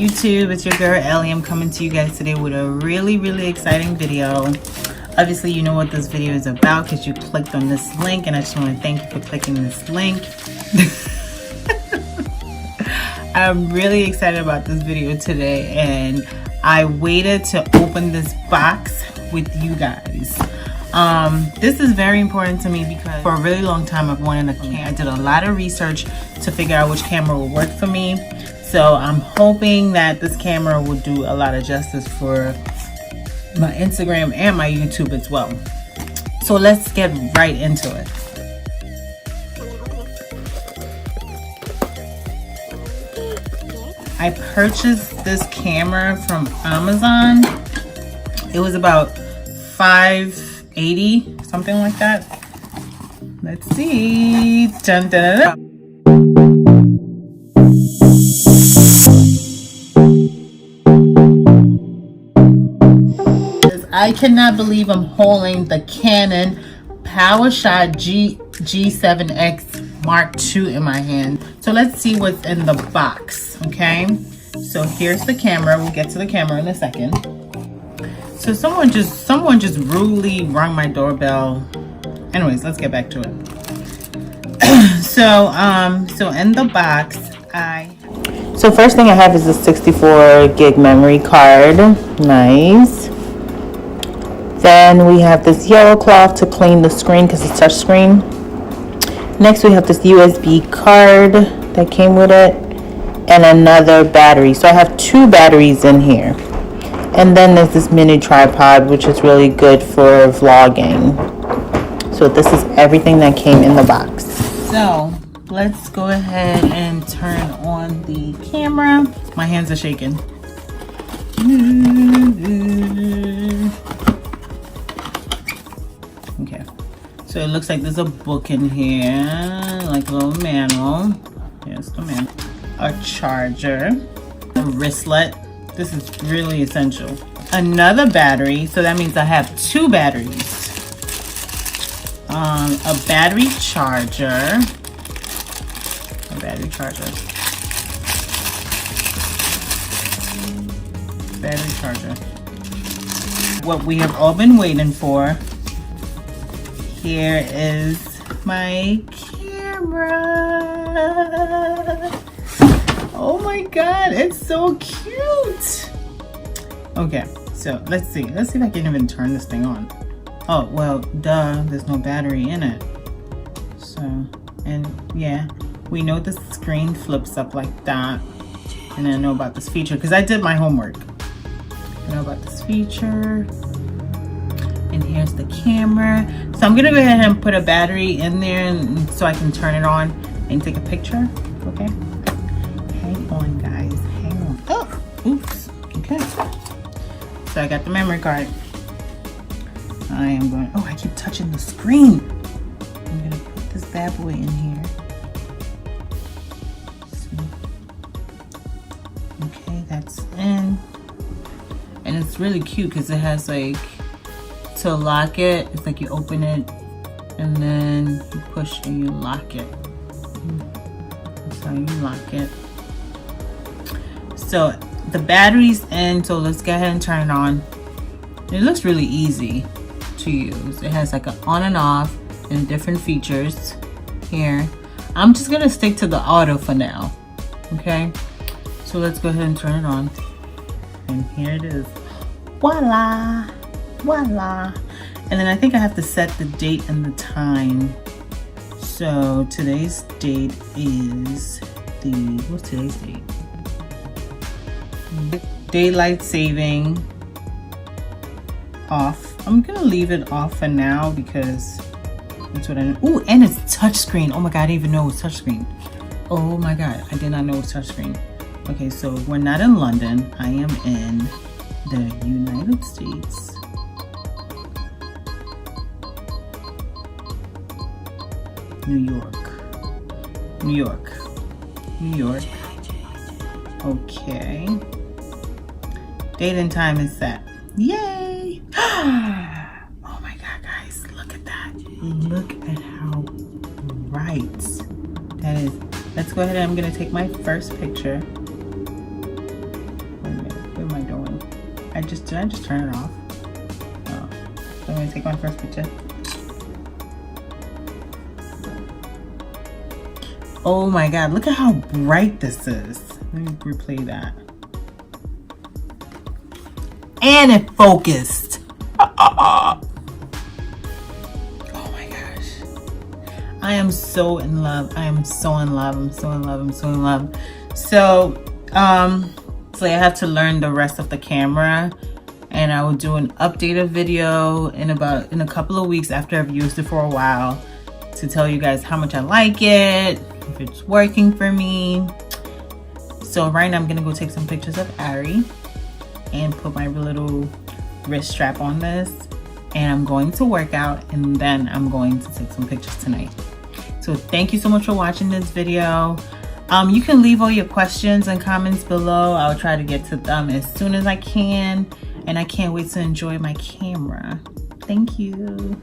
YouTube, it's your girl Ellie. I'm coming to you guys today with a really exciting video. Obviously you know what this video is about because you clicked on this link, and I just want to thank you for clicking this link. I'm really excited about this video today, and I waited to open this box with you guys. This is very important to me because for a really long time I've wanted a camera. I did a lot of research to figure out which camera will work for me. So I'm hoping that this camera will do a lot of justice for my Instagram and my YouTube as well. So let's get right into it. I purchased this camera from Amazon. It was about $5.80, something like that. Let's see. Dun, dun, dun, dun. I cannot believe I'm holding the Canon PowerShot G7X Mark II in my hand. So let's see what's in the box, okay? So here's the camera. We'll get to the camera in a second. So someone just rudely rung my doorbell. Anyways, let's get back to it. So in the box, so first thing I have is a 64 gig memory card. Nice. Then we have this yellow cloth to clean the screen because it's touch screen. Next we have this USB card that came with it and another battery. So I have two batteries in here. And then there's this mini tripod, which is really good for vlogging. So this is everything that came in the box. So let's go ahead and turn on the camera. My hands are shaking. Okay, so it looks like there's a book in here, like a little manual. Here's the manual. A charger, a wristlet. This is really essential. Another battery, so that means I have two batteries. A battery charger. A battery charger. Battery charger. What we have all been waiting for. Here is my camera. Oh my god, it's so cute. Okay, so let's see if I can even turn this thing on. Oh well, duh, there's no battery in it. So, and yeah, we know the screen flips up like that. And I know about this feature because I did my homework. I know about this feature. And here's the camera. So I'm gonna go ahead and put a battery in there so I can turn it on and take a picture. Okay. Hang on, guys. Hang on. Oh, oops. Okay. So I got the memory card. I am going. Oh, I keep touching the screen. I'm gonna put this bad boy in here. Okay, that's in. And it's really cute because it has like, to lock it, it's like you open it and then you push and you lock it. That's how you lock it. So the battery's in, so let's go ahead and turn it on. It looks really easy to use. It has like an on and off and different features here. I'm just gonna stick to the auto for now. Okay, so let's go ahead and turn it on. And here it is. Voila! Voila! And then I think I have to set the date and the time. So today's date is what's today's date? Daylight saving off. I'm gonna leave it off for now because that's what I know. Ooh, and it's touchscreen. Oh my god, I didn't even know it was touchscreen. Oh my god, I did not know it was touchscreen. Okay, so we're not in London. I am in the United States. New York. Okay. Date and time is set. Yay! Oh my god, guys, look at that. Look at how bright that is. Let's go ahead and I'm gonna take my first picture. did I just turn it off? Oh, so I'm gonna take my first picture. Oh my God, look at how bright this is. Let me replay that. And it focused. Oh my gosh. I am so in love. I am so in love. I'm so in love. I'm so in love. So, so I have to learn the rest of the camera, and I will do an updated video in a couple of weeks after I've used it for a while to tell you guys how much I like it, if it's working for me. So right now I'm gonna go take some pictures of Ari and put my little wrist strap on this, and I'm going to work out, and then I'm going to take some pictures tonight. So thank you so much for watching this video. You can leave all your questions and comments below. I'll try to get to them as soon as I can, and I can't wait to enjoy my camera. Thank you.